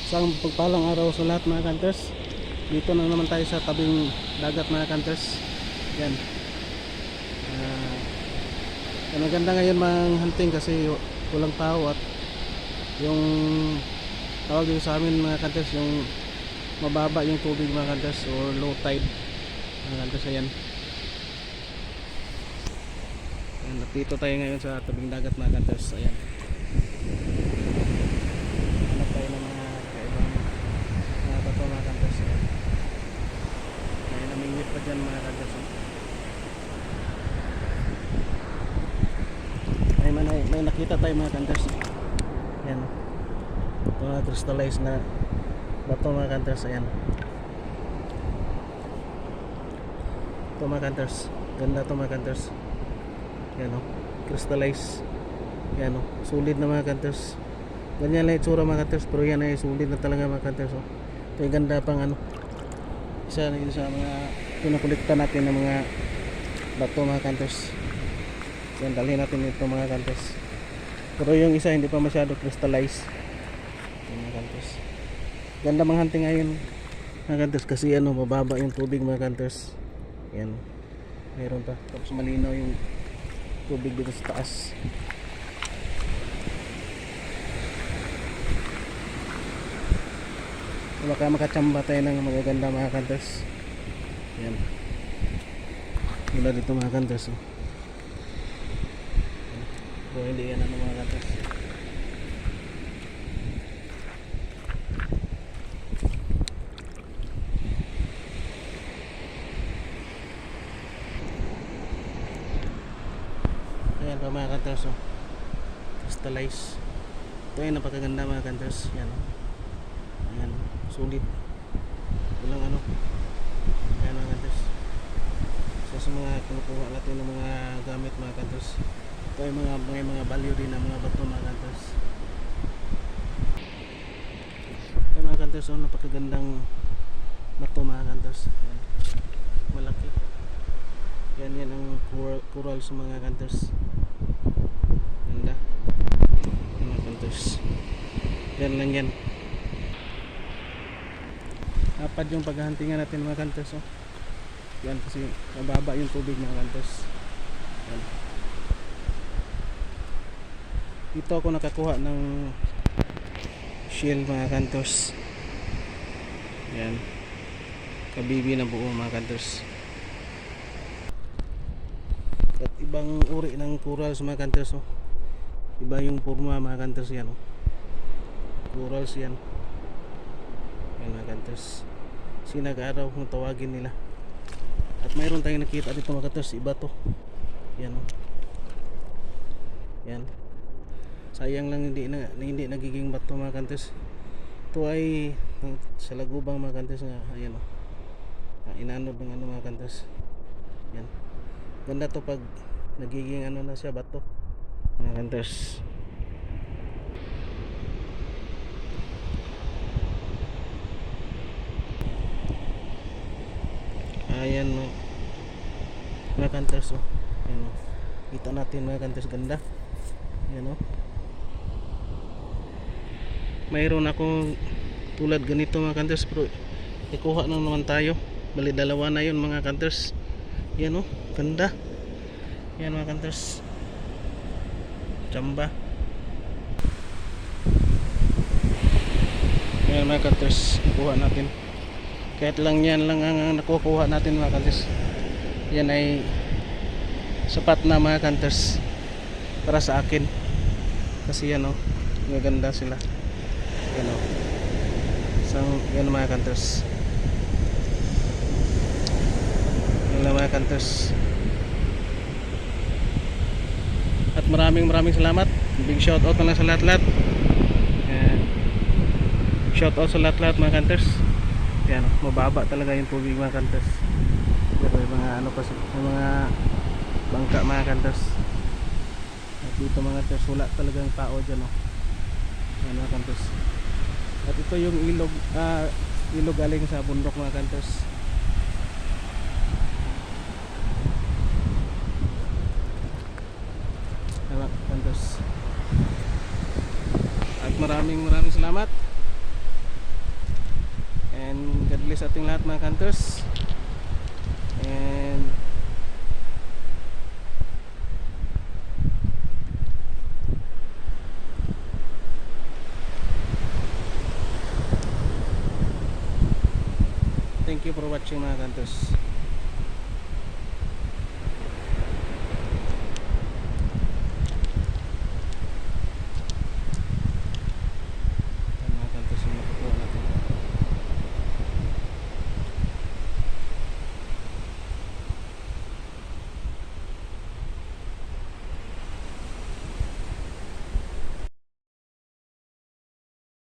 Isang pagpalang araw sa lahat mga kanters. Dito na naman tayo sa tabing dagat mga kanters. Yan. Maganda ngayon mang hunting kasi walang tao at yung tawag yung sa amin mga kanters, yung mababa yung tubig mga kanters or low tide mga kanters. Ayan. Ayan, dito tayo ngayon sa tabing dagat mga kanters. Ayan. Hanap tayo ng mga kakaibang mga bato mga kanters. Ayan. May namingwit pa dyan mga kanters. May nakita tayo mga kanters. Ayan. Ito mga crystallized na bato mga kanters. Ayan. Ito mga kanters. Ganda ito mga kanters. Ayan o. Crystallized. Ayan o. Sulit na mga kanters. Ganyan lang itsura mga kanters. Pero yan ay sulit na talaga mga kanters o. Ito ay ganda pang ano. Isa na yun sa mga pinukulikta natin ng mga bato mga kanters. Yan, dalhin natin ito mga kanters. Pero yung isa hindi pa masyado crystallized. Yan mga kanters. Ganda mga hunting ngayon mga kanters kasi ano, mababa yung tubig mga kanters. Yan. Mayroon pa. Tapos malinaw yung tubig dito sa taas. Baka makachamba tayo ng magaganda mga kanters. Yan. Mula dito mga kanters. So hindi yan ano mga kanters. Ayan pa mga kanters. Crystallize. Ito ay napakaganda mga kanters. Yan. Ayan. Sulit. Walang ano. Ayan mga kanters. So sa mga kinukuha natin ng mga gamit mga kanters. Ito ay mga value din ng mga bato mga kanters. Ayan mga kanters. Napakagandang bato mga kanters. Ayan. Malaki. Yan ang coral sa mga kanters. Ganda. Ayan mga kanters. Yan lang yan. Apat yung paghahuntingan natin mga kanters. Yan kasi mababa yung tubig mga kanters. Yan. Dito ako nakakuha ng shell mga kanters. Yan. Kabibi na buo mga kanters. At ibang uri ng coral sa mga kanters. Iba yung forma mga kanters yan. Corals yan. Yan mga kanters. Sinag-araw kung tawagin nila. At mayroon tayong nakita dito mga kanters. Iba to. Yan o. Yan. Sayang lang hindi nagiging bato mga kanters. Ito ay sa lagubang mga kanters nga. Ayan o. Inanod ng ano mga kanters. Yan. Ganda to pag nagiging ano na siya bato mga kanters. Ayan mga kanters o. Ayan o. Kita natin mga kanters, ganda. Ayan o. Mayroon akong tulad ganito mga kanters pero ikuha na naman tayo. Bali dalawa na yun mga kanters. Ayan o. Ganda. Ayan mga kanters. Chamba. Ayan mga kanters. Ikuha natin. Kahit lang yan lang ang nakukuha natin mga kanters. Yan ay sapat na mga kanters para sa akin. Kasi yan o. Maganda sila. Yan o. So yan mga kanters. Yan mga kanters. At maraming salamat. Big shout out na lang sa lahat-lahat. Shout out sa lahat-lahat mga kanters. Yan, mababa talaga yung tubig mga kanters. Pero yung mga ano pa yung mga bangka mga kanters. At dito mga kanters wala talagang tao dyan o. Yan mga kanters. At ito yung ilog galing sa bundok mga kanters. Yan kanters. At maraming salamat. sa ating lahat mga hunters. And thank you for watching mga hunters.